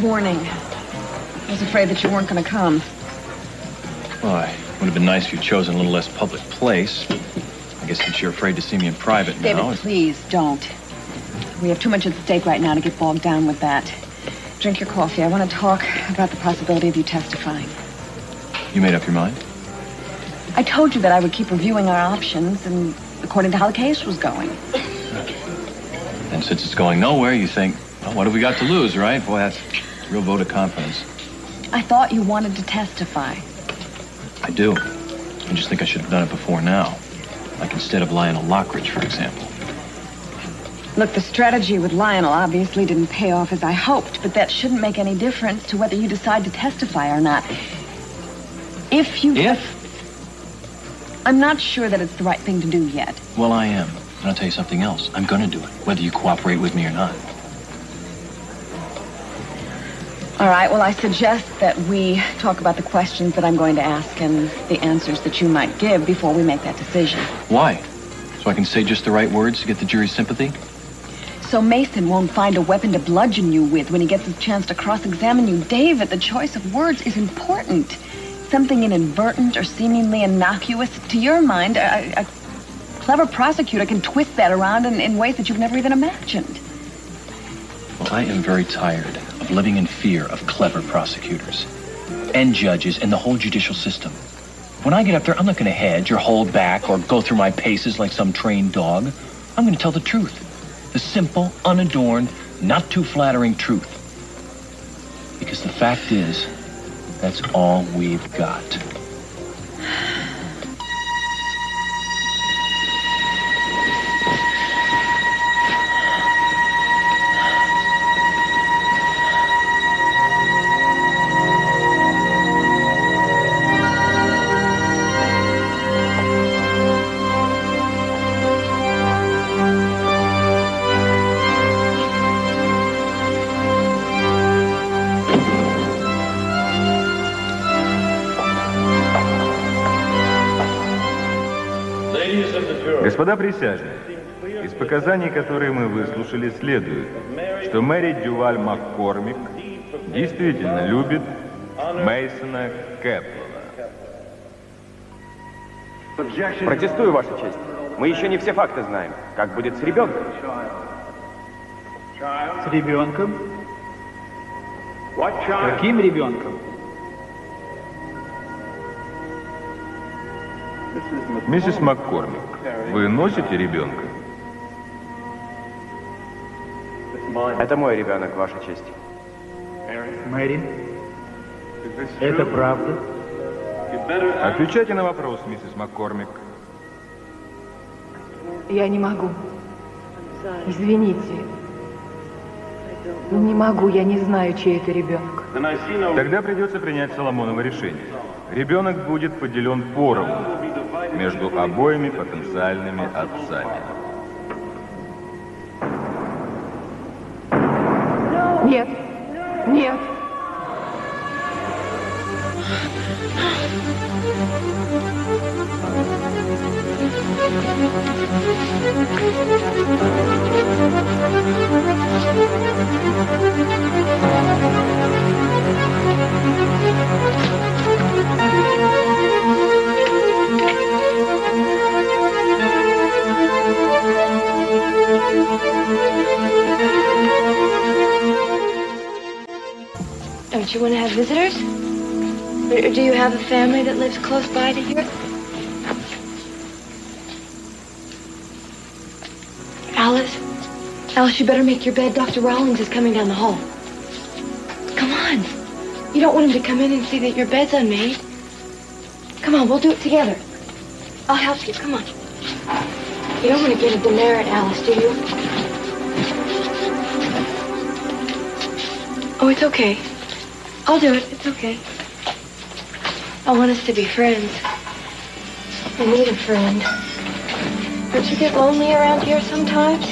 morning. I was afraid that you weren't going to come. Well, it would have been nice if you'd chosen a little less public place. I guess since you're afraid to see me in private now... David, please, don't. We have too much at stake right now to get bogged down with that. Drink your coffee. I want to talk about the possibility of you testifying. You made up your mind? I told you that I would keep reviewing our options, and according to how the case was going. And since it's going nowhere, you think, well, what have we got to lose, right? Boy, that's a real vote of confidence. I thought you wanted to testify. I do. I just think I should have done it before now. Like instead of Lionel Lockridge, for example. Look, the strategy with Lionel obviously didn't pay off as I hoped, but that shouldn't make any difference to whether you decide to testify or not. If you... I'm not sure that it's the right thing to do yet. Well, I am. And I'll tell you something else. I'm going to do it, whether you cooperate with me or not. All right, well, I suggest that we talk about the questions that I'm going to ask and the answers that you might give before we make that decision. Why? So I can say just the right words to get the jury's sympathy? So Mason won't find a weapon to bludgeon you with when he gets his chance to cross-examine you. David, the choice of words is important. Something inadvertent or seemingly innocuous. To your mind, a clever prosecutor can twist that around in ways that you've never even imagined. Well, I am very tired of living in fear of clever prosecutors and judges and the whole judicial system. When I get up there, I'm not going to hedge or hold back or go through my paces like some trained dog. I'm going to tell the truth. The simple, unadorned, not too flattering truth. Because the fact is, that's all we've got. Господа присяжные, из показаний, которые мы выслушали, следует, что Мэри Дюваль Маккормик действительно любит Мейсона Кэпплана. Протестую, Ваша честь. Мы еще не все факты знаем. Как будет с ребенком? С ребенком? Каким ребенком? Миссис Маккормик, вы носите ребенка? Это мой ребенок, Ваша честь. Мэри, это правда? Отвечайте на вопрос, миссис Маккормик. Я не могу. Извините. Не могу, я не знаю, чей это ребенок. Тогда придется принять Соломоново решение. Ребенок будет поделен поровну между обоими потенциальными отцами. Нет, нет. Don't you want to have visitors? Or do you have a family that lives close by to here? Alice, you better make your bed. Dr. Rawlings is coming down the hall. Come on. You don't want him to come in and see that your bed's unmade. Come on, we'll do it together. I'll help you. Come on. You don't want to get a demerit, Alice, do you? Oh, it's okay. I'll do it. It's okay. I want us to be friends. I need a friend. Don't you get lonely around here sometimes?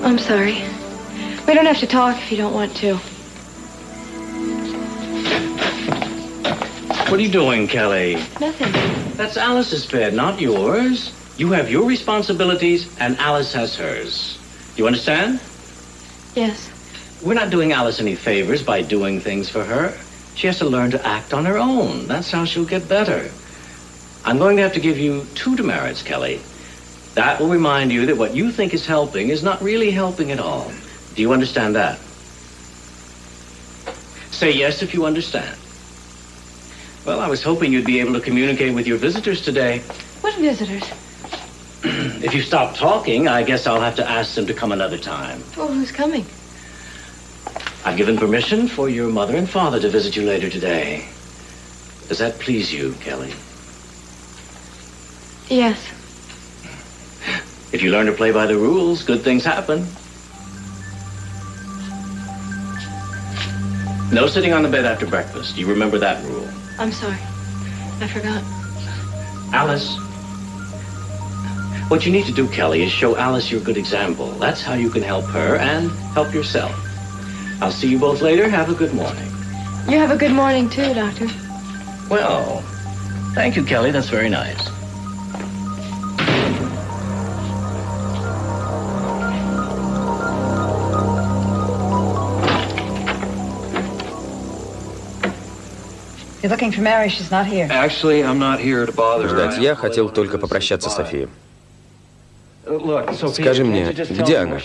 I'm sorry. We don't have to talk if you don't want to. What are you doing, Kelly? Nothing. That's Alice's bed, not yours. You have your responsibilities, and Alice has hers. You understand? Yes. We're not doing Alice any favors by doing things for her. She has to learn to act on her own. That's how she'll get better. I'm going to have to give you 2 demerits, Kelly. That will remind you that what you think is helping is not really helping at all. Do you understand that? Say yes if you understand. Well, I was hoping you'd be able to communicate with your visitors today. What visitors? If you stop talking, I guess I'll have to ask them to come another time. Well, who's coming? I've given permission for your mother and father to visit you later today. Does that please you, Kelly? Yes. If you learn to play by the rules, good things happen. No sitting on the bed after breakfast. You remember that rule? I'm sorry. I forgot. Alice. What you need to do, Kelly, is show Alice your good example. That's how you can help her and help yourself. I'll see you both later. Have a good morning. You have a good morning, too, Doctor. Well, thank you, Kelly. That's very nice. You're looking for Mary, she's not here. Actually, I'm not here to bother her. Ждать, я хотел только попрощаться с Софией. Скажи мне, где она?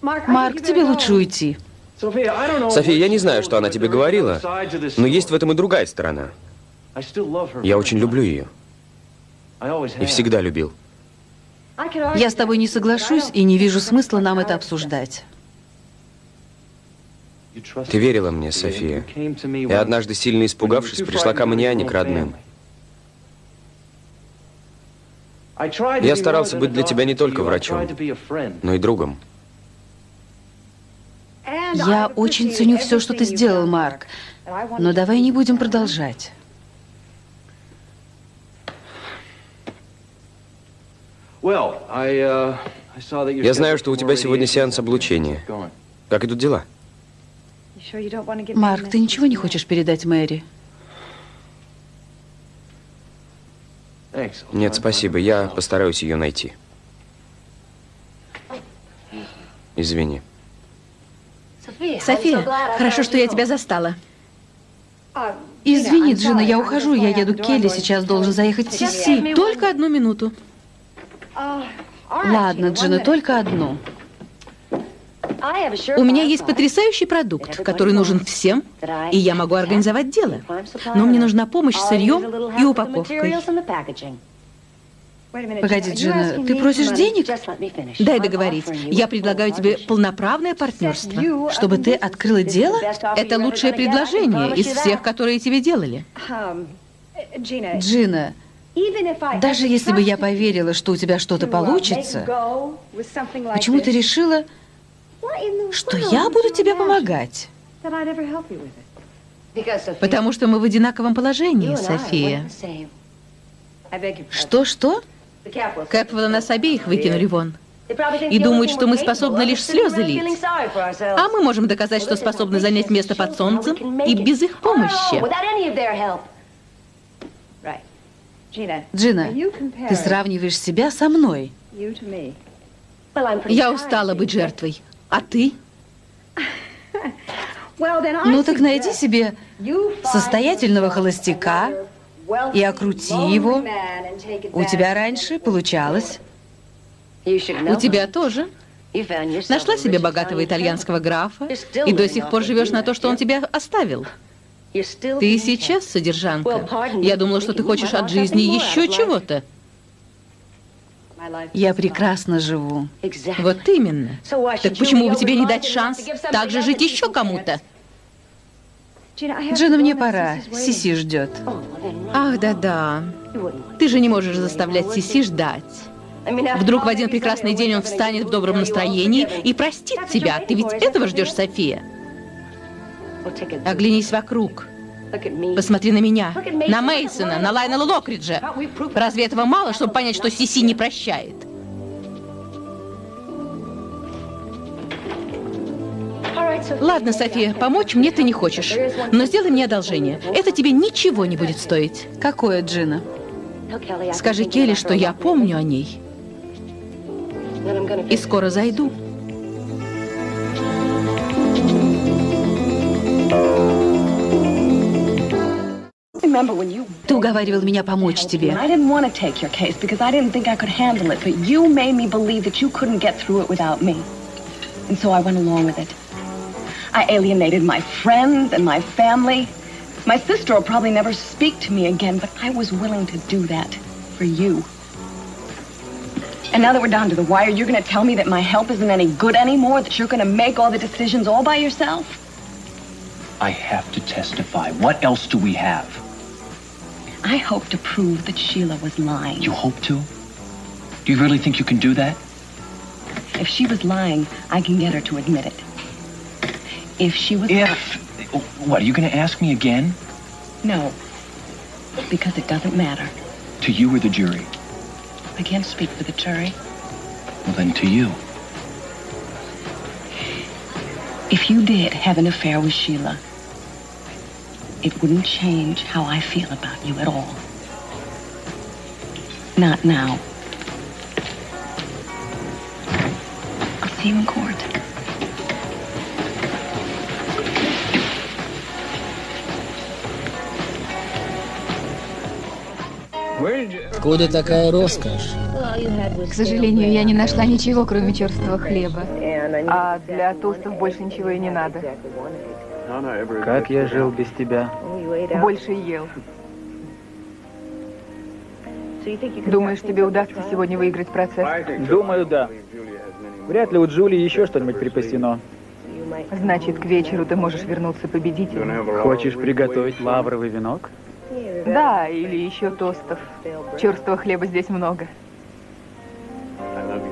Марк, тебе лучше уйти. София, я не знаю, что она тебе говорила, но есть в этом и другая сторона. Я очень люблю ее. И всегда любил. Я с тобой не соглашусь и не вижу смысла нам это обсуждать. Ты верила мне, София. И однажды, сильно испугавшись, пришла ко мне, а не к родным. Я старался быть для тебя не только врачом, но и другом. Я очень ценю все, что ты сделал, Марк. Но давай не будем продолжать. Я знаю, что у тебя сегодня сеанс облучения. Как идут дела? Марк, ты ничего не хочешь передать Мэри? Нет, спасибо. Я постараюсь ее найти. Извини. София, хорошо, что я тебя застала. Извини, Джина, я ухожу. Я еду к Келли. Сейчас должен заехать Сиси. Только 1 минуту. Ладно, Джина, только 1. У меня есть потрясающий продукт, который нужен всем, и я могу организовать дело. Но мне нужна помощь с сырьем и упаковкой. Погоди, Джина, ты просишь денег? Дай договорить. Я предлагаю тебе полноправное партнерство. Чтобы ты открыла дело? Это лучшее предложение из всех, которые тебе делали. Джина, даже если бы я поверила, что у тебя что-то получится, почему ты решила, что я буду тебе помогать? Потому что мы в одинаковом положении, София. Что? Кэпвелла нас обеих выкинули вон. И думают, что мы способны лишь слезы лить. А мы можем доказать, что способны занять место под солнцем и без их помощи. Джина, ты сравниваешь себя со мной. Я устала быть жертвой. А ты? Ну так найди себе состоятельного холостяка и окрути его. У тебя раньше получалось. У тебя тоже. Нашла себе богатого итальянского графа и до сих пор живешь на то, что он тебя оставил. Ты сейчас содержанка. Я думала, что ты хочешь от жизни еще чего-то. Я прекрасно живу. Вот именно. Так почему бы тебе не дать шанс так же жить еще кому-то? Джина, мне пора. Сиси ждет. Ах, да-да. Ты же не можешь заставлять Сиси ждать. Вдруг в один прекрасный день он встанет в добром настроении и простит тебя. Ты ведь этого ждешь, София? Оглянись вокруг. Посмотри на меня, на Мейсона, на Лайнела Локриджа. Разве этого мало, чтобы понять, что Сиси не прощает? Ладно, София, помочь мне ты не хочешь. Но сделай мне одолжение. Это тебе ничего не будет стоить. Какое, Джина? Скажи Келли, что я помню о ней. И скоро зайду. Ты уговаривал меня помочь тебе. I didn't want to take your case because I didn't think I could handle it, but you made me believe that you couldn't get through it without me. And so I went along with it. I alienated my friends and my family. My sister will probably never speak to me again, but I was willing to do that for you. And now that we're down to the wire, you're going to tell me that my help isn't any good anymore, that you're going to make all the decisions all by yourself? I have to testify. What else do we have? I hope to prove that Sheila was lying. You hope to? Do you really think you can do that? If she was lying, I can get her to admit it. If she was... What, are you going to ask me again? No, because it doesn't matter. To you or the jury? I can't speak for the jury. Well, then to you. If you did have an affair with Sheila, it wouldn't change how I feel about you at all. Not now. I'll see you in court. Откуда такая роскошь? К сожалению, я не нашла ничего, кроме черствого хлеба. А для тостов больше ничего и не надо. Как я жил без тебя? Больше ел. Думаешь, тебе удастся сегодня выиграть процесс? Думаю, да. Вряд ли у Джулии еще что-нибудь припасено. Значит, к вечеру ты можешь вернуться победителем. Хочешь приготовить лавровый венок? Да, или еще тостов. Черствого хлеба здесь много.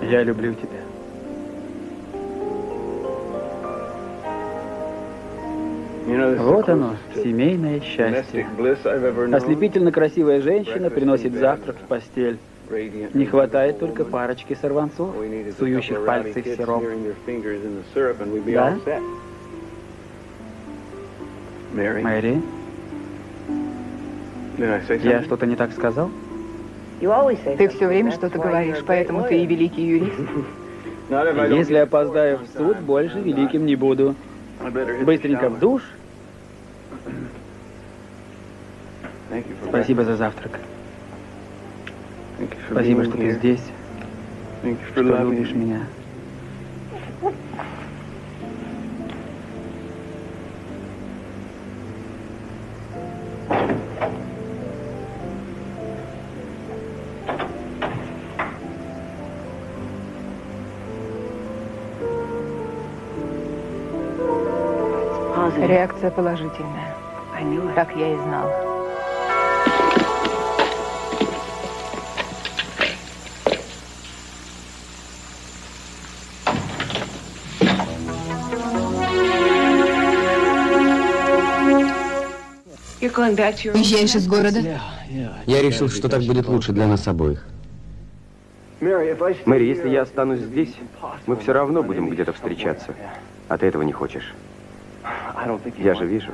Я люблю тебя. Вот оно, семейное счастье. Ослепительно красивая женщина приносит завтрак в постель. Не хватает только парочки сорванцов, сующих пальцы в сироп. Да? Мэри? Я что-то не так сказал? Ты все время что-то говоришь, поэтому ты и великий юрист. Если опоздаю в суд, больше великим не буду. Быстренько в душ. Спасибо за завтрак. Спасибо, что ты здесь, что любишь меня. Реакция положительная. Так я и знала. Уезжаешь из города? Я решил, что так будет лучше для нас обоих. Мэри, если я останусь здесь, мы все равно будем где-то встречаться. А ты этого не хочешь. Я же вижу.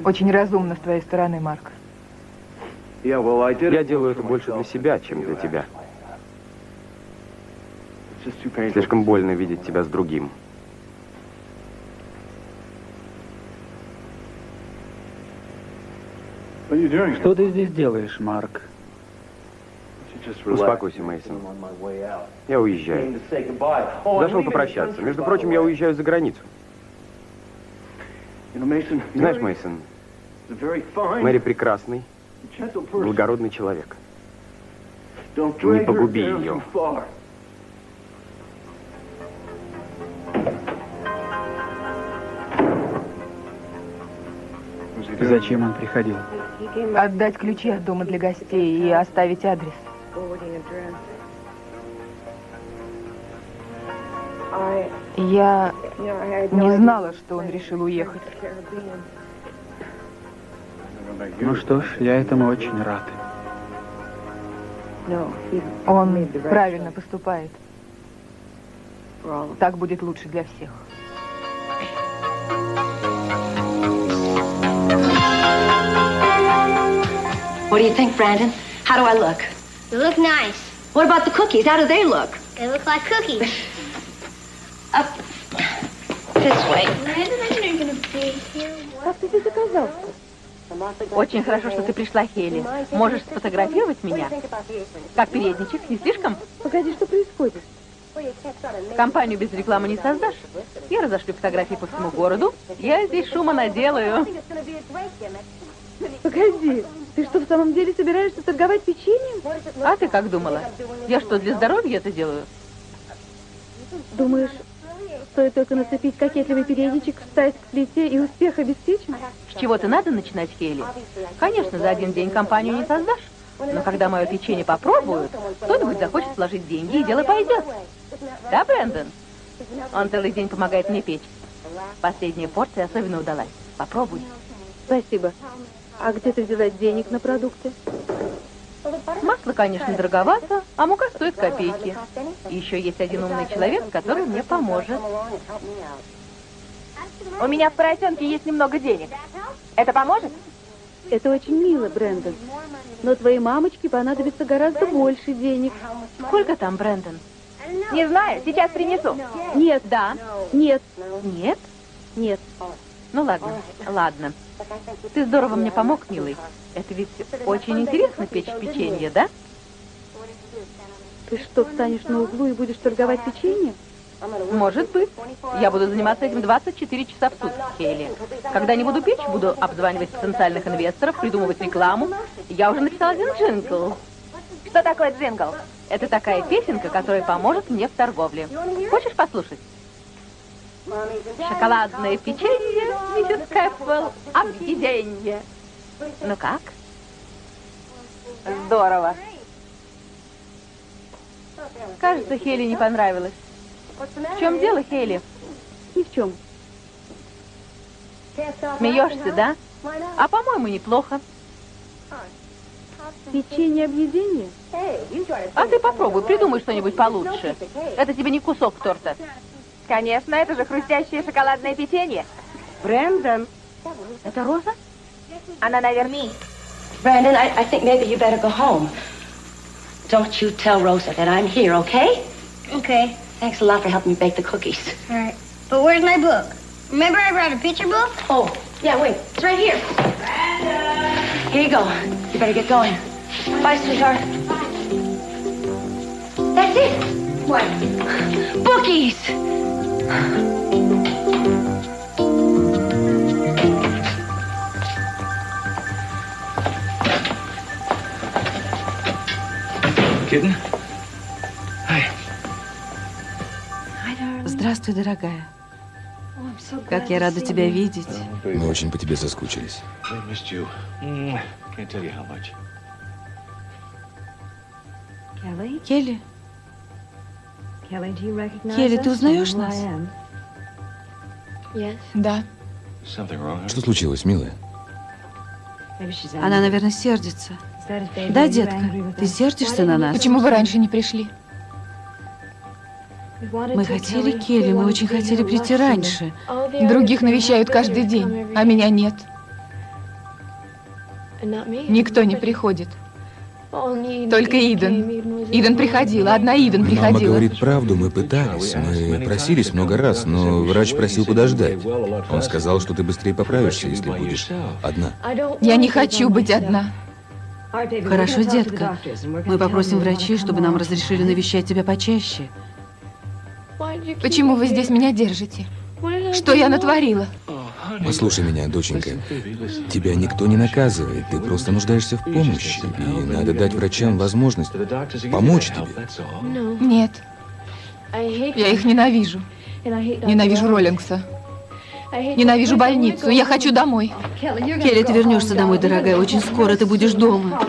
Очень разумно с твоей стороны, Марк. Я делаю это больше для себя, чем для тебя. Слишком больно видеть тебя с другим. Что ты здесь делаешь, Марк? Успокойся, Мейсон. Я уезжаю. Зашел попрощаться. Между прочим, я уезжаю за границу. Знаешь, Мейсон, Мэри прекрасный, благородный человек. Не погуби ее. Зачем он приходил? Отдать ключи от дома для гостей и оставить адрес. Я не знала, что он решил уехать. Ну что ж, я этому очень рад. Он правильно поступает. Так будет лучше для всех. What do you think, Brandon? How do I look? You look nice. What about the cookies? How do they look? They look like cookies. Up this way. Brandon, I know you're gonna be here. Как ты здесь оказался? Очень хорошо, что ты пришла, Хейли. Можешь сфотографировать меня? Как передничек, не слишком? Погоди, что происходит? Компанию без рекламы не создашь. Я разошлю фотографии по всему городу. Я здесь шума наделаю. Погоди, ты что, в самом деле собираешься торговать печеньем? А ты как думала? Я что, для здоровья это делаю? Думаешь, стоит только нацепить кокетливый передничек, встать к плите и успех обеспечен? С чего-то надо начинать, Хейли. Конечно, за один день компанию не создашь. Но когда мое печенье попробуют, кто-нибудь захочет вложить деньги, и дело пойдет. Да, Брэндон? Он целый день помогает мне печь. Последняя порция особенно удалась. Попробуй. Спасибо. А где ты взяла денег на продукты? Масло, конечно, дороговато, а мука стоит копейки. И еще есть один умный человек, который мне поможет. У меня в поросенке есть немного денег. Это поможет? Это очень мило, Брэндон. Но твоей мамочке понадобится гораздо больше денег. Сколько там, Брэндон? Не знаю, сейчас принесу. Нет. Да. Нет. Нет? Нет. Ну ладно, ладно. Ты здорово мне помог, милый. Это ведь очень интересно печь печенье, да? Ты что, встанешь на углу и будешь торговать печеньем? Может быть. Я буду заниматься этим 24 часа в сутки, Хейли. Когда не буду печь, буду обзванивать потенциальных инвесторов, придумывать рекламу. Я уже написала один джингл. Что такое джингл? Это такая песенка, которая поможет мне в торговле. Хочешь послушать? Шоколадное печенье, миссис Кэпвелл, объеденье. Ну как? Здорово. Кажется, Хейли не понравилось. В чем дело, Хейли? Ни в чем. Смеешься, да? А по-моему, неплохо. Печенье объедение? А ты попробуй, придумай что-нибудь получше. Это тебе не кусок торта. Конечно, это же хрустящее шоколадное печенье. Брэндон. Это Роза? Она, наверное... Brandon, I think maybe you better go home. Don't you tell Rosa that I'm here, okay? Okay. Thanks a lot for helping me bake the cookies. All right. But where's my book? Remember I brought a picture book? Oh, yeah, wait. It's right here. Here you go. You better get going. Bye, sweetheart. That's it. What? Bookies! Kitten? Hi. Здравствуй, дорогая. Как я рада тебя видеть. Мы очень по тебе соскучились. Келли? Келли, ты узнаешь нас? Да. Что случилось, милая? Она, наверное, сердится. Да, детка? Ты сердишься на нас? Почему вы раньше не пришли? Мы хотели Келли, мы очень хотели прийти раньше. Других навещают каждый день, а меня нет. Никто не приходит. Только Иден. Иден приходила, одна Иден приходила. Мама говорит правду, мы пытались. Мы просились много раз, но врач просил подождать. Он сказал, что ты быстрее поправишься, если будешь одна. Я не хочу быть одна. Хорошо, детка. Мы попросим врачей, чтобы нам разрешили навещать тебя почаще. Почему вы здесь меня держите? Что я натворила? Послушай меня, доченька. Тебя никто не наказывает, ты просто нуждаешься в помощи. И надо дать врачам возможность помочь тебе. Нет. Я их ненавижу. Ненавижу Роллингса. Ненавижу больницу. Я хочу домой. Келли, ты вернешься домой, дорогая. Очень скоро ты будешь дома.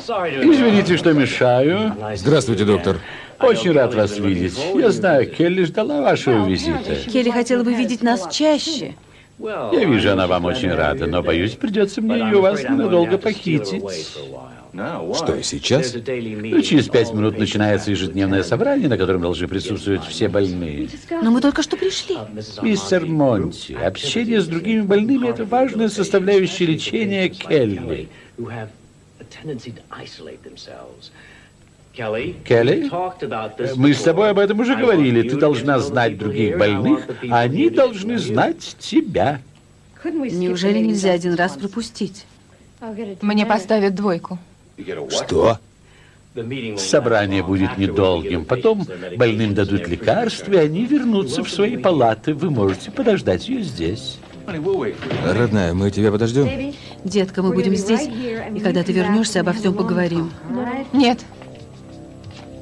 Извините, что мешаю. Здравствуйте, доктор. Очень рад вас видеть. Я знаю, Келли ждала вашего визита. Келли хотела бы видеть нас чаще. Я вижу, она вам очень рада, но, боюсь, придется мне ее у вас ненадолго похитить. Что, сейчас? Ну, через 5 минут начинается ежедневное собрание, на котором должны присутствовать все больные. Но мы только что пришли. Мистер Монти, общение с другими больными – это важная составляющая лечения Келли. Келли, мы с тобой об этом уже говорили. Ты должна знать других больных, а они должны знать тебя. Неужели нельзя один раз пропустить? Мне поставят 2. Что? Собрание будет недолгим. Потом больным дадут лекарства, и они вернутся в свои палаты. Вы можете подождать ее здесь. Родная, мы тебя подождем? Детка, мы будем здесь, и когда ты вернешься, обо всем поговорим. Нет.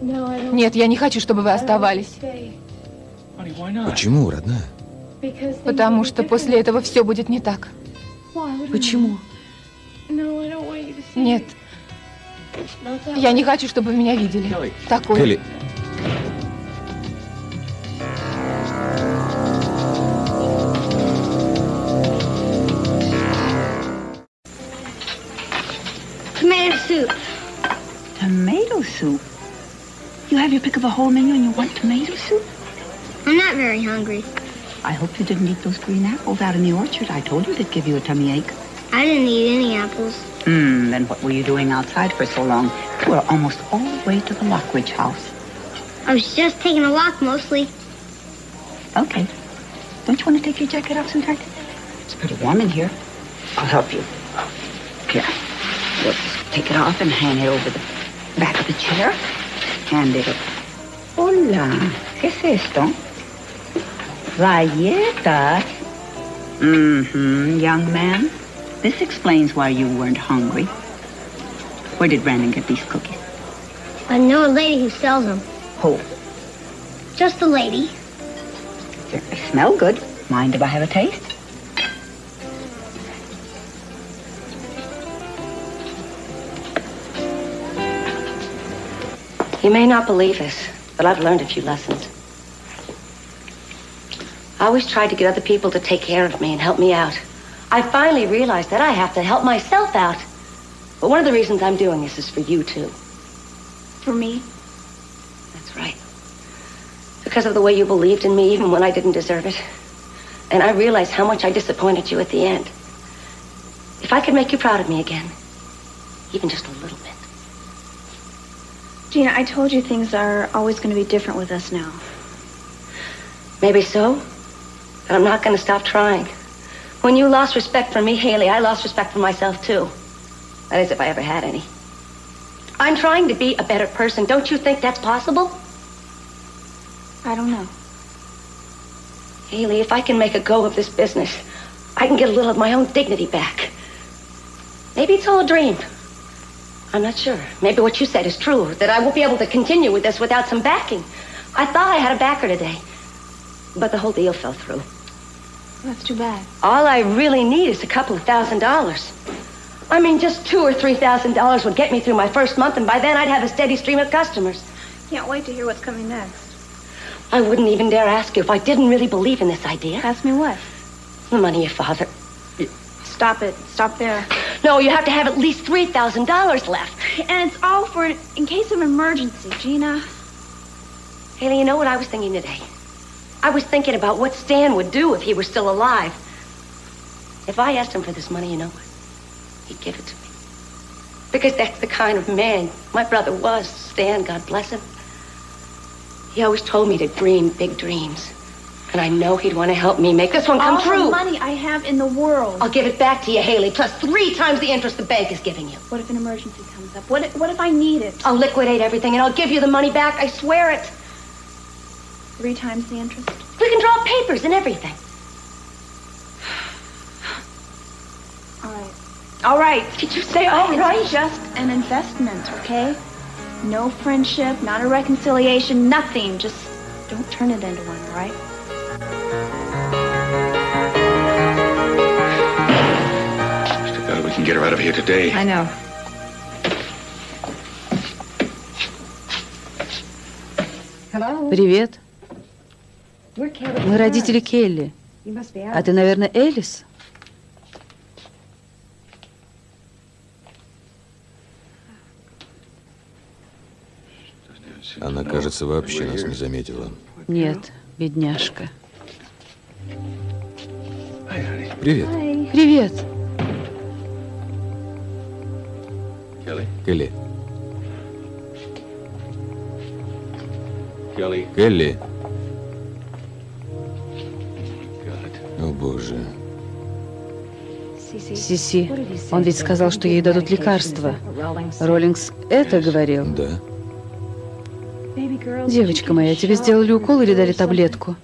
Нет, я не хочу, чтобы вы оставались. Почему, родная? Потому что после этого все будет не так. Почему? Нет. Я не хочу, чтобы меня видели. Такой. Келли. Tomato soup. Tomato soup? You have your pick of the whole menu and you want tomato soup? I'm not very hungry. I hope you didn't eat those green apples out in the orchard. I told you they'd give you a tummy ache. I didn't eat any apples. Then what were you doing outside for so long? You were almost all the way to the Lockridge house. I was just taking a walk mostly. Okay. Don't you want to take your jacket off, sweetheart? It's pretty warm in here. I'll help you. Here. We'll just take it off and hang it over the back of the chair. Hand it. Hola. ¿Qué es esto? Galletas. Young man. This explains why you weren't hungry. Where did Brandon get these cookies? I know a lady who sells them. Who? Just a lady. They smell good. Mind if I have a taste? You may not believe this, but I've learned a few lessons. I always tried to get other people to take care of me and help me out. I finally realized that I have to help myself out. But one of the reasons I'm doing this is for you, too. For me? That's right. Because of the way you believed in me even when I didn't deserve it. And I realized how much I disappointed you at the end. If I could make you proud of me again, even just a little bit. Gina, I told you things are always going to be different with us now. Maybe so, but I'm not going to stop trying. When you lost respect for me, Hayley, I lost respect for myself, too. That is, if I ever had any. I'm trying to be a better person. Don't you think that's possible? I don't know. Hayley, if I can make a go of this business, I can get a little of my own dignity back. Maybe it's all a dream. I'm not sure. Maybe what you said is true, that I won't be able to continue with this without some backing. I thought I had a backer today, but the whole deal fell through. That's too bad. All I really need is a couple of $1,000. I mean, just $2,000 or $3,000 would get me through my first month, and by then I'd have a steady stream of customers. Can't wait to hear what's coming next. I wouldn't even dare ask you if I didn't really believe in this idea. Ask me what? The money your father. Stop it. Stop there. No, you have to have at least $3,000 left. And it's all for in case of emergency, Gina. Hayley, you know what I was thinking today? I was thinking about what Stan would do if he were still alive. If I asked him for this money, you know what? He'd give it to me. Because that's the kind of man my brother was, Stan, God bless him. He always told me to dream big dreams. And I know he'd want to help me make this one come true. All the money I have in the world. I'll give it back to you, Hayley, plus 3 times the interest the bank is giving you. What if an emergency comes up? What if I need it? I'll liquidate everything and I'll give you the money back. I swear it. 3 times the interest? We can draw papers and everything. All right. All right. Did you say all right? It's just an investment, okay? No friendship, not a reconciliation, nothing. Just don't turn it into one, all right? Too bad we can get her out of here today. I know. Привет. Мы родители Келли. А ты, наверное, Элис? Она, кажется, вообще нас не заметила. Нет, бедняжка. Привет. Привет. Келли. Келли. О, Боже. Сиси, он ведь сказал, что ей дадут лекарства. Rawlings это говорил? Да. Девочка моя, тебе сделали укол или дали таблетку?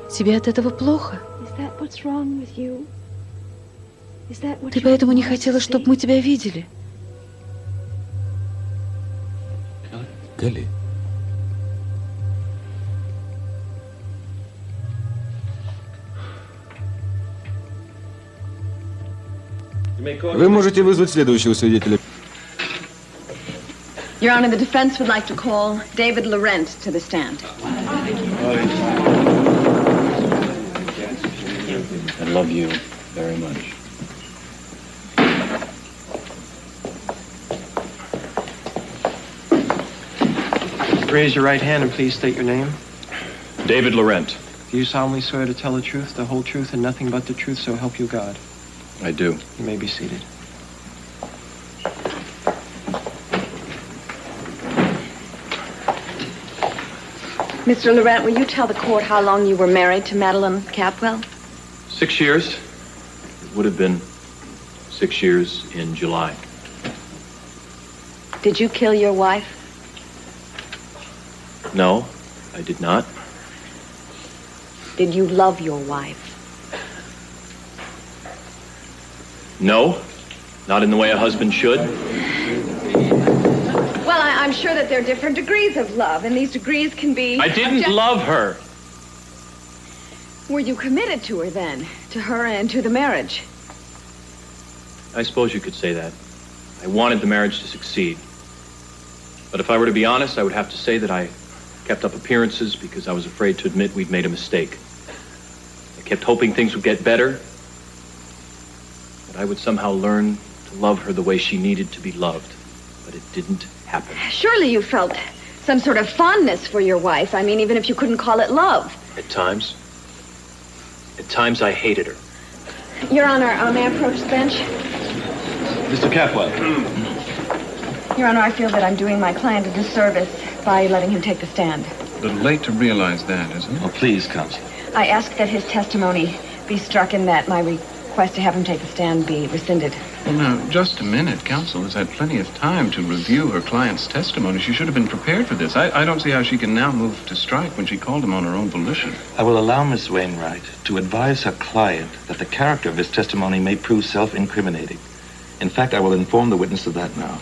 Тебе от этого плохо? Ты поэтому не хотела, чтобы мы тебя видели? Келли. Вы можете вызвать следующего свидетеля. Your Honor, the defense would like to call David Laurent to the stand. I love you very much. Raise your right hand and please state your name. David Laurent. Do you solemnly swear to tell the truth, the whole truth, and nothing but the truth, so help you God? I do. You may be seated. Mr. Laurent, will you tell the court how long you were married to Madeline Capwell? 6 years. It would have been 6 years in July. Did you kill your wife? No, I did not. Did you love your wife? No, not in the way a husband should. Well, I'm sure that there are different degrees of love, and these degrees can be... I didn't love her. Were you committed to her then? To her and to the marriage? I suppose you could say that. I wanted the marriage to succeed. But if I were to be honest, I would have to say that I kept up appearances because I was afraid to admit we'd made a mistake. I kept hoping things would get better, that I would somehow learn to love her the way she needed to be loved. But it didn't happen. Surely you felt some sort of fondness for your wife. I mean, even if you couldn't call it love. At times. At times I hated her. Your Honor, may I approach the bench? Mr. Capwell. Your Honor, I feel that I'm doing my client a disservice by letting him take the stand. A little late to realize that, isn't it? Oh, please, counsel. I ask that his testimony be struck and that my request to have him take the stand be rescinded. Well, now, just a minute. Counsel has had plenty of time to review her client's testimony. She should have been prepared for this. I don't see how she can now move to strike when she called him on her own volition. I will allow Miss Wainwright to advise her client that the character of his testimony may prove self-incriminating. In fact, I will inform the witness of that now.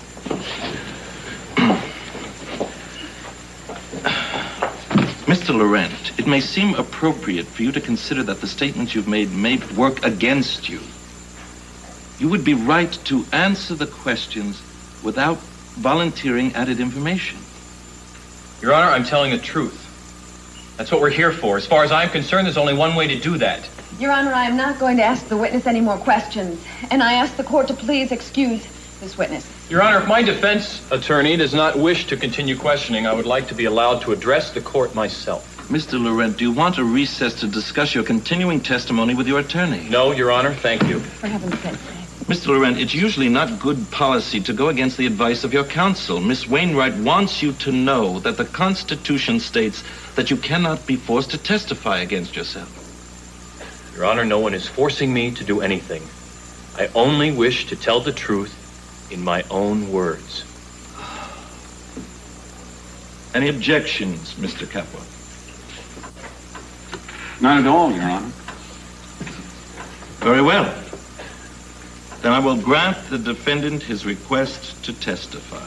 Mr. Laurent, it may seem appropriate for you to consider that the statements you've made may work against you. You would be right to answer the questions without volunteering added information. Your Honor, I'm telling the truth. That's what we're here for. As far as I'm concerned, there's only one way to do that. Your Honor, I am not going to ask the witness any more questions, and I ask the court to please excuse this witness. Your Honor, if my defense attorney does not wish to continue questioning, I would like to be allowed to address the court myself. Mr. Laurent, do you want a recess to discuss your continuing testimony with your attorney? No, Your Honor, thank you. For heaven's sake. Mr. Laurent, it's usually not good policy to go against the advice of your counsel. Miss Wainwright wants you to know that the Constitution states that you cannot be forced to testify against yourself. Your Honor, no one is forcing me to do anything. I only wish to tell the truth in my own words. Any objections, Mr. Capwell? Not at all, Your Honor. Very well. Then I will grant the defendant his request to testify.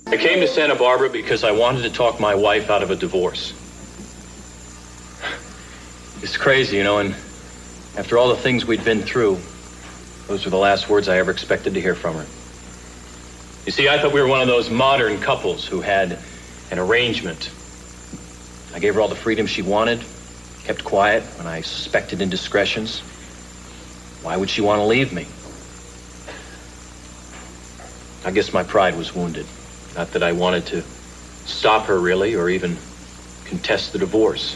I came to Santa Barbara because I wanted to talk my wife out of a divorce. It's crazy, you know, and after all the things we'd been through, those were the last words I ever expected to hear from her. You see, I thought we were one of those modern couples who had an arrangement. I gave her all the freedom she wanted, kept quiet when I suspected indiscretions. Why would she want to leave me? I guess my pride was wounded. Not that I wanted to stop her, really, or even contest the divorce.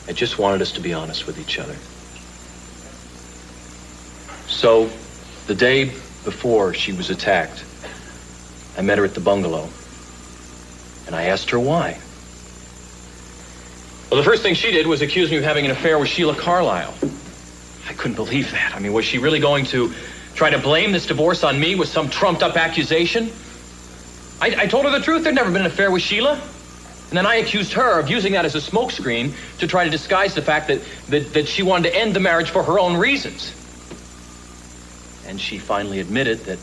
I just wanted us to be honest with each other. So, the day before she was attacked. I met her at the bungalow, and I asked her why. Well, the first thing she did was accuse me of having an affair with Sheila Carlisle. I couldn't believe that. I mean, was she really going to try to blame this divorce on me with some trumped-up accusation? I told her the truth. There'd never been an affair with Sheila. And then I accused her of using that as a smokescreen to try to disguise the fact that she wanted to end the marriage for her own reasons. And she finally admitted that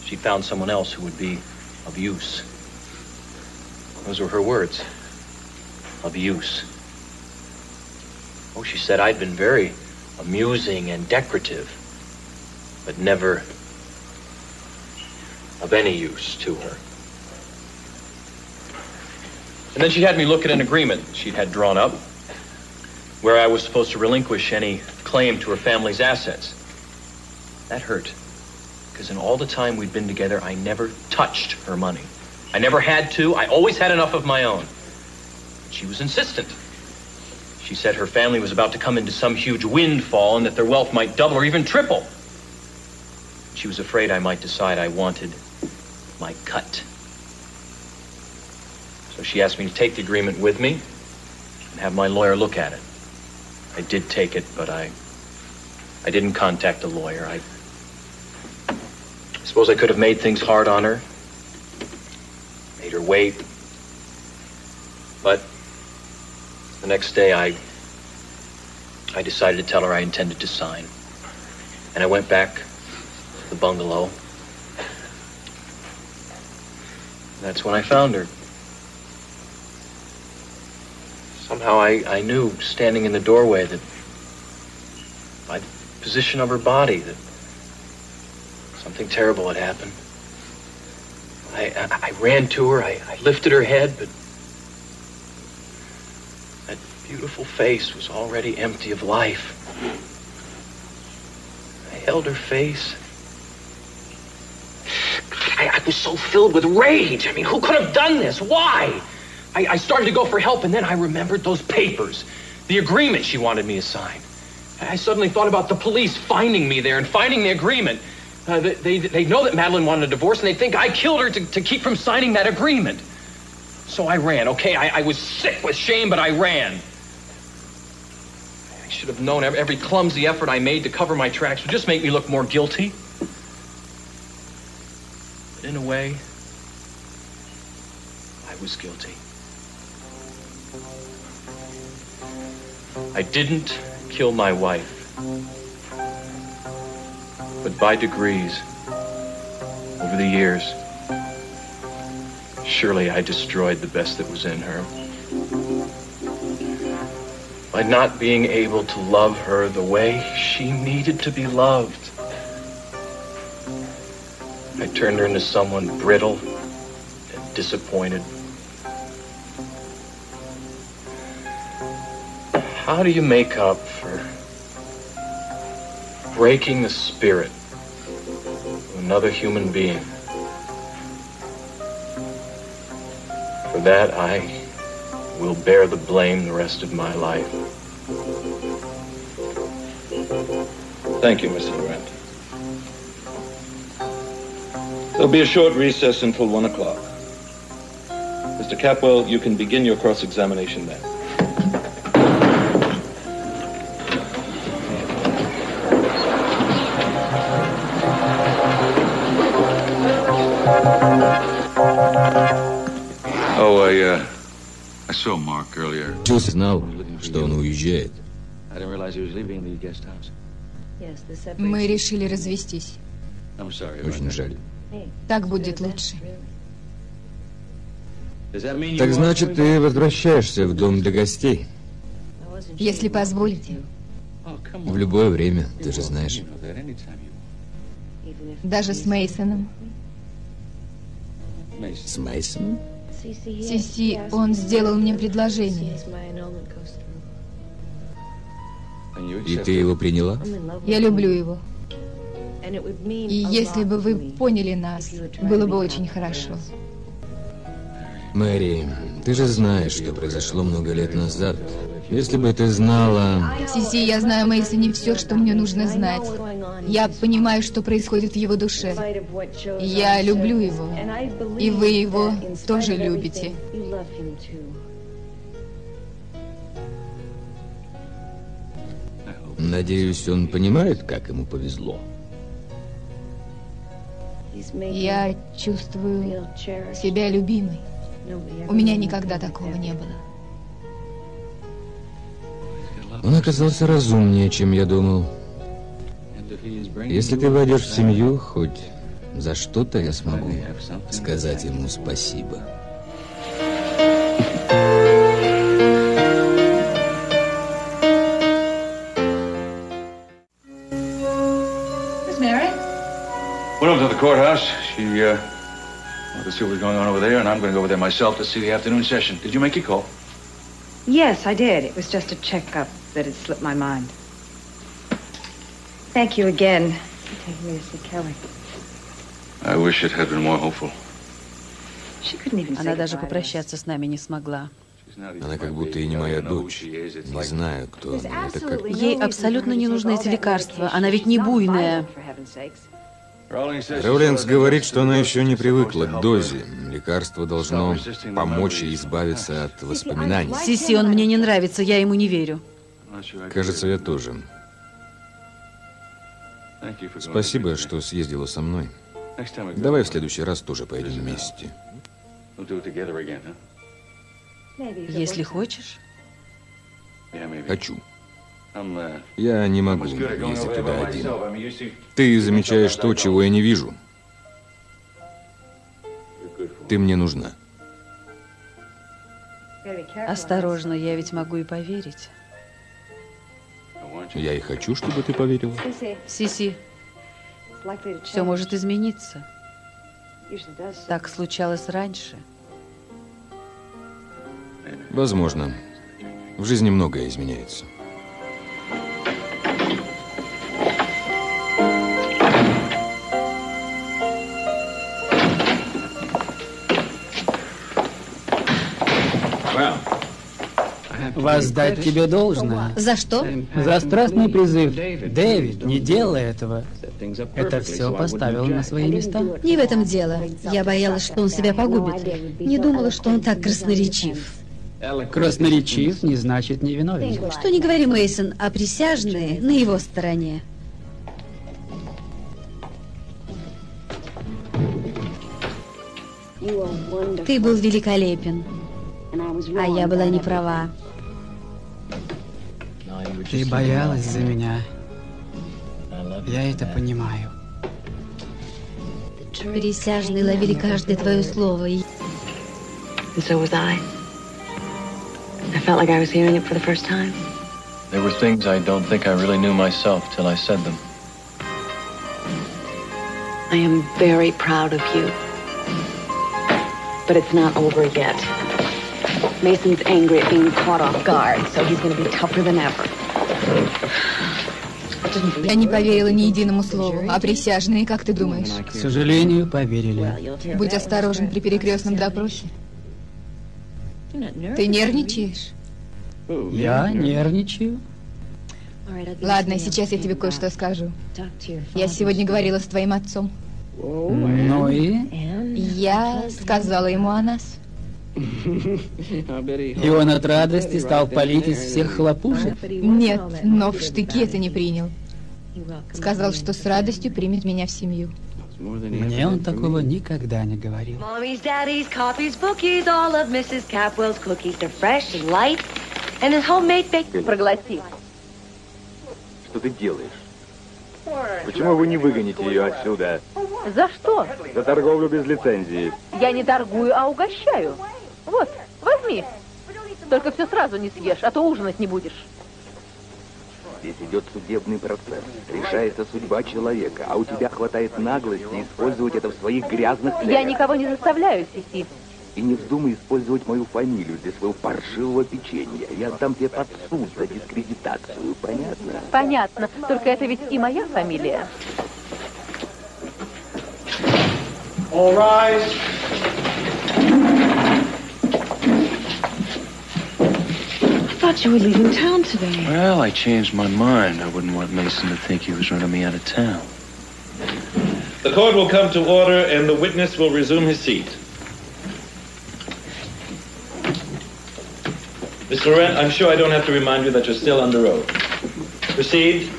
she found someone else who would be of use. Those were her words. Of use. Oh, she said I'd been very amusing and decorative, but never of any use to her. And then she had me look at an agreement she'd had drawn up where I was supposed to relinquish any claim to her family's assets. That hurt, because in all the time we'd been together, I never touched her money. I never had to. I always had enough of my own. She was insistent. She said her family was about to come into some huge windfall and that their wealth might double or even triple. She was afraid I might decide I wanted my cut. So she asked me to take the agreement with me and have my lawyer look at it. I did take it, but I didn't contact a lawyer. I suppose I could have made things hard on her, made her wait. But the next day I decided to tell her I intended to sign. And I went back to the bungalow. That's when I found her. Somehow I knew, standing in the doorway, that by the position of her body, that something terrible had happened. I ran to her, I lifted her head, but that beautiful face was already empty of life. I held her face. I was so filled with rage. I mean, who could have done this? Why? I started to go for help, and then I remembered those papers, the agreement she wanted me to sign. I suddenly thought about the police finding me there and finding the agreement. They know that Madeline wanted a divorce, and they think I killed her to keep from signing that agreement. So I ran, okay? I was sick with shame, but I ran. I should have known every clumsy effort I made to cover my tracks would just make me look more guilty. But in a way, I was guilty. I didn't kill my wife, but by degrees, over the years, surely I destroyed the best that was in her. By not being able to love her the way she needed to be loved. I turned her into someone brittle and disappointed. How do you make up for breaking the spirit of another human being? For that, I will bear the blame the rest of my life. Thank you, Mr. Laurent. There'll be a short recess until 1 o'clock. Mr. Capwell, you can begin your cross-examination then. I saw Mark earlier. Джо знал, что он уезжает. Мы решили развестись. Очень жаль. Так будет лучше. Так значит, ты возвращаешься в дом для гостей? Если позволите. В любое время, ты же знаешь. Даже с Мейсоном. С Мейсоном? Сиси, он сделал мне предложение. И ты его приняла? Я люблю его. И если бы вы поняли нас, было бы очень хорошо. Мэри, ты же знаешь, что произошло много лет назад. Если бы ты знала... Сиси, я знаю о Мейсоне все, что мне нужно знать. Я понимаю, что происходит в его душе. Я люблю его. И вы его тоже любите. Надеюсь, он понимает, как ему повезло. Я чувствую себя любимой. У меня никогда такого не было. Он оказался разумнее, чем я думал. Если ты войдешь в семью, хоть за что-то я смогу сказать ему спасибо. Went over to the courthouse. She wanted to see what was going on over there, and I'm going to go over there myself to see the afternoon session. Did you make your call? Yes, I did. It was just a checkup that had slipped my mind. Thank you again for taking me to see Kelly. I wish it had been more hopeful. She couldn't even say Она даже goodbye to us. попрощаться с нами не смогла. Она как будто и не моя дочь. Не знаю, кто она. Это как... Ей абсолютно не нужны эти лекарства. Она ведь не буйная. Rawlings говорит, что она еще не привыкла к дозе. Лекарство должно помочь ей избавиться от воспоминаний. Сиси, он мне не нравится, я ему не верю. Кажется, я тоже. Спасибо, что съездила со мной. Давай в следующий раз тоже поедем вместе. Если хочешь. Хочу. Я не могу ездить туда один. Ты замечаешь то, чего я не вижу. Ты мне нужна. Осторожно, я ведь могу и поверить. Я и хочу, чтобы ты поверила. Сиси, все может измениться. Так случалось раньше. Возможно. В жизни многое изменяется. Воздать тебе должное. За что? За страстный призыв. Дэвид, не делай этого. Это все поставило на свои места. Не в этом дело. Я боялась, что он себя погубит. Не думала, что он так красноречив. Красноречив не значит невиновен. Что не говори, Мейсон, а присяжные на его стороне. Ты был великолепен, а я была не права. Ты боялась за меня. Я это понимаю. Присяжные ловили каждое твое слово. And so was I. I felt like I was hearing it for the first time. There were things I don't think I really knew myself till I said them. I am very proud of you. But it's not over yet. Mason's angry at being caught off guard, so he's going to be tougher than ever. Я не поверила ни единому слову. А присяжные, как ты думаешь? К сожалению, поверили. Будь осторожен при перекрестном допросе. Ты нервничаешь? Я нервничаю. Ладно, сейчас я тебе кое-что скажу. Я сегодня говорила с твоим отцом. Ну и? Я сказала ему о нас. И он от радости стал палить из всех хлопушек? Нет, но в штыки это не принял. Сказал, что с радостью примет меня в семью. Мне он такого никогда не говорил. Mommy's, daddy's, coffees, bookies, all of Mrs. Capwell's cookies. They're fresh and light, and his homemade baked. Проглоти. Что ты делаешь? Почему вы не выгоните ее отсюда? За что? За торговлю без лицензии. Я не торгую, а угощаю. Вот, возьми. Только все сразу не съешь, а то ужинать не будешь. Здесь идет судебный процесс. Решается судьба человека, а у тебя хватает наглости использовать это в своих грязных целях. Я никого не заставляю, Сиси. И не вздумай использовать мою фамилию для своего паршивого печенья. Я отдам тебе под суд за дискредитацию, понятно? Понятно, только это ведь и моя фамилия. All rise. thought you were leaving town today. Well, I changed my mind. I wouldn't want Mason to think he was running me out of town. The court will come to order and the witness will resume his seat. Mr. Laurent, I'm sure I don't have to remind you that you're still under oath. Proceed.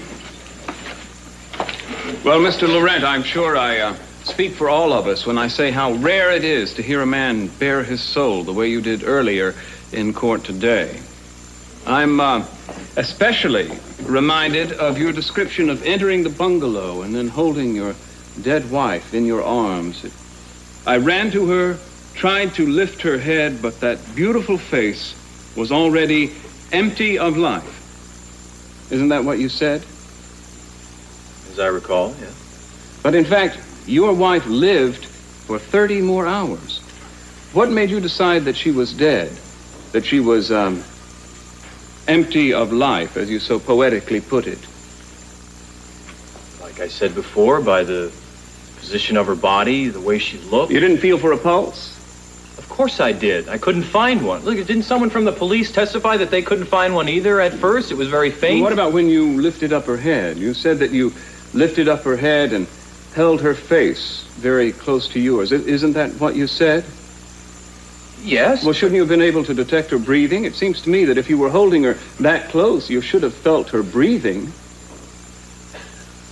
Well, Mr. Laurent, I'm sure I speak for all of us when I say how rare it is to hear a man bare his soul the way you did earlier in court today. I'm especially reminded of your description of entering the bungalow and then holding your dead wife in your arms. I ran to her, tried to lift her head, but that beautiful face was already empty of life. Isn't that what you said? As I recall, yeah. But in fact, your wife lived for 30 more hours. What made you decide that she was dead? That she was empty of life, as you so poetically put it? Like I said before, by the position of her body, the way she looked. You didn't feel for a pulse? Of course I did. I couldn't find one. Look, didn't someone from the police testify that they couldn't find one either at first? It was very faint. Well, what about when you lifted up her head? You said that you lifted up her head and held her face very close to yours. Isn't that what you said? Yes. Well, shouldn't you have been able to detect her breathing? It seems to me that if you were holding her that close, you should have felt her breathing.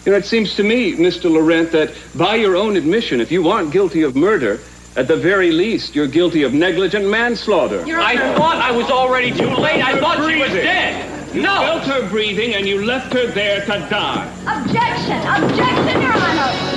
You know, it seems to me, Mr. Laurent, that by your own admission, if you aren't guilty of murder, at the very least, you're guilty of negligent manslaughter. I thought I was already too late. I thought she was dead. You felt her breathing and you left her there to die. Objection! Objection, Your Honor!